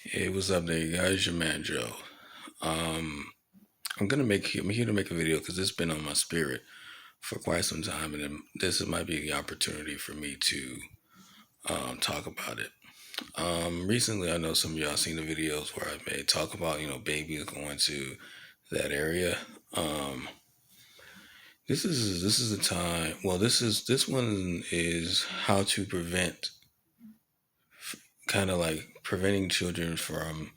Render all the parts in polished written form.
Hey, what's up there, guys? Your man Joe. Um, I'm here to make a video because it's been on my spirit for quite some time, and this might be the opportunity for me to talk about it. Recently, I know some of y'all seen the videos where I made talk about babies going to that area. Um, this is a time. Well, this one is how to prevent, kind of like preventing children from.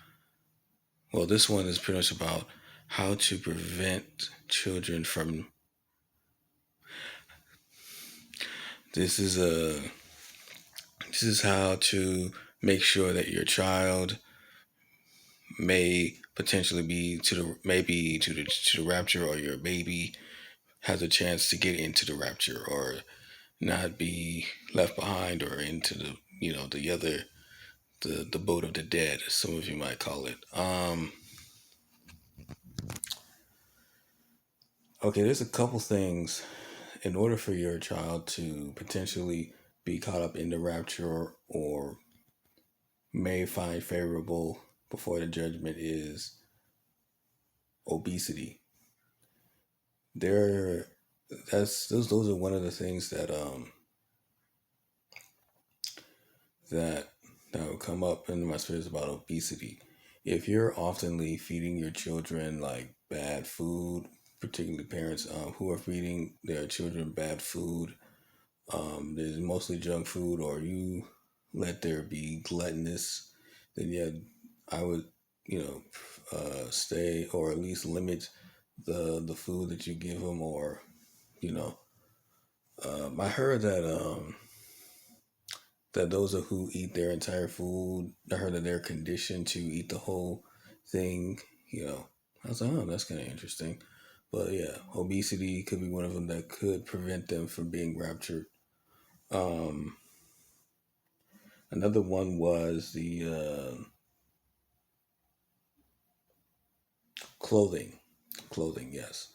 Well, this one is pretty much about how to prevent children from. This is a. This is how to make sure that your child may potentially be to the maybe to the rapture, or your baby has a chance to get into the rapture, or not be left behind, or into the the other the boat of the dead, as some of you might call it. Okay, there's a couple things in order for your child to potentially be caught up in the rapture, or may find favorable before the judgment, is obesity. There, those are one of the things that that will come up in my spirits about obesity. If you're oftenly feeding your children like bad food, particularly parents who are feeding their children bad food, there's mostly junk food, or you let there be gluttonous, then yeah, I would, you know, stay, or at least limit the food that you give them, or you know, I heard that those are who eat their entire food. I heard that they're conditioned to eat the whole thing. You know, I was like, oh, that's kind of interesting. But yeah, obesity could be one of them that could prevent them from being raptured. Um, Another one was the clothing. Clothing, yes.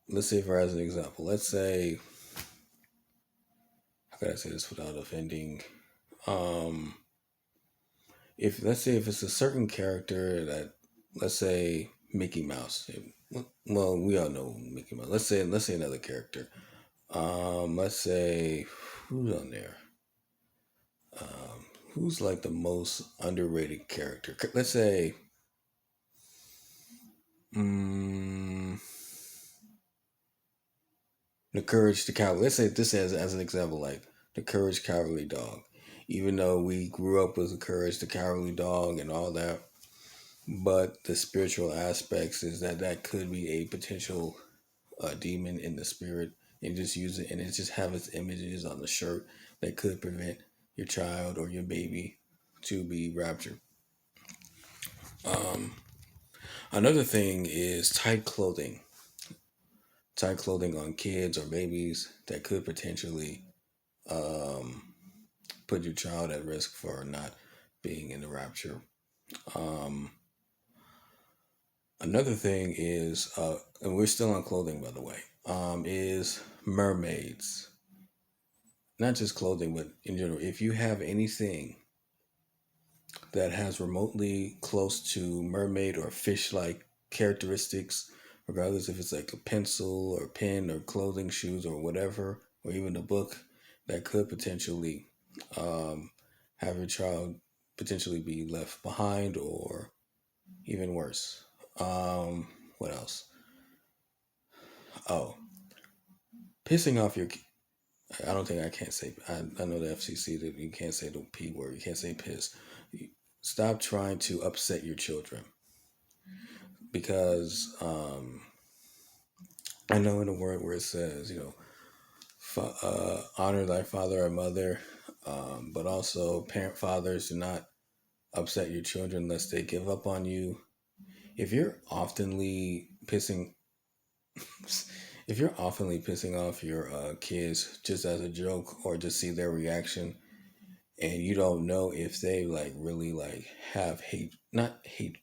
Let's say, for as an example, let's say, how can I say this without offending? Um, if let's say if it's a certain character that, let's say Mickey Mouse. Well, we all know Mickey Mouse. Let's say another character. Let's say who's on there. Who's like the most underrated character? Let's say. Mm, the Courage the Cowardly. Let's say this as an example, like the Courage Cowardly Dog. Even though we grew up with the Courage the Cowardly Dog and all that, but the spiritual aspects is that could be a potential demon in the spirit, and just use it, and it just have its images on the shirt that could prevent your child or your baby to be raptured. Um, Another thing is tight clothing on kids or babies that could potentially um, put your child at risk for not being in the rapture. Um, Another thing is, and we're still on clothing, by the way, is mermaids. Not just clothing, but in general. If you have anything that has remotely close to mermaid or fish-like characteristics, regardless if it's like a pencil or pen or clothing, shoes or whatever, or even a book, that could potentially um, have your child potentially be left behind, or even worse. What else? Oh, pissing off your. I don't think I can't say. I know the FCC that you can't say the P word. You can't say piss. Stop trying to upset your children, because I know in the word where it says, honor thy father or mother, but also parent fathers, do not upset your children lest they give up on you. If you're oftenly pissing, if you're oftenly pissing off your kids just as a joke, or just see their reaction, and you don't know if they like really like have hate, not hate,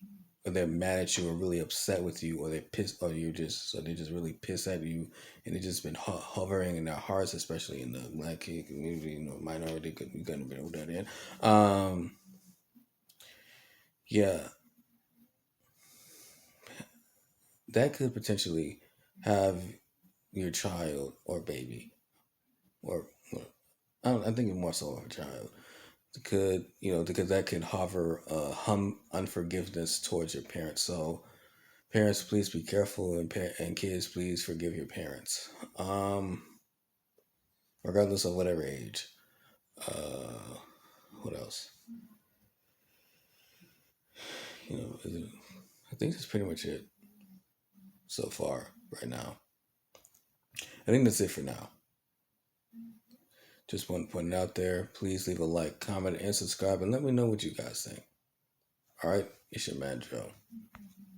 or they're mad at you or really upset with you, or they piss, or you just so they just really piss at you, and it's just been hovering in their hearts, especially in the black kid community, minority, you couldn't put that in. Um, Yeah, that could potentially have your child or baby, or I think more so of a child, could, because that could hover unforgiveness towards your parents. So parents, please be careful, and kids, please forgive your parents, um, regardless of whatever age. Uh, what else? I think that's pretty much it so far right now. I think that's it for now. Just want to put it out there. Please leave a like, comment, and subscribe, and let me know what you guys think. All right, it's your man Joe.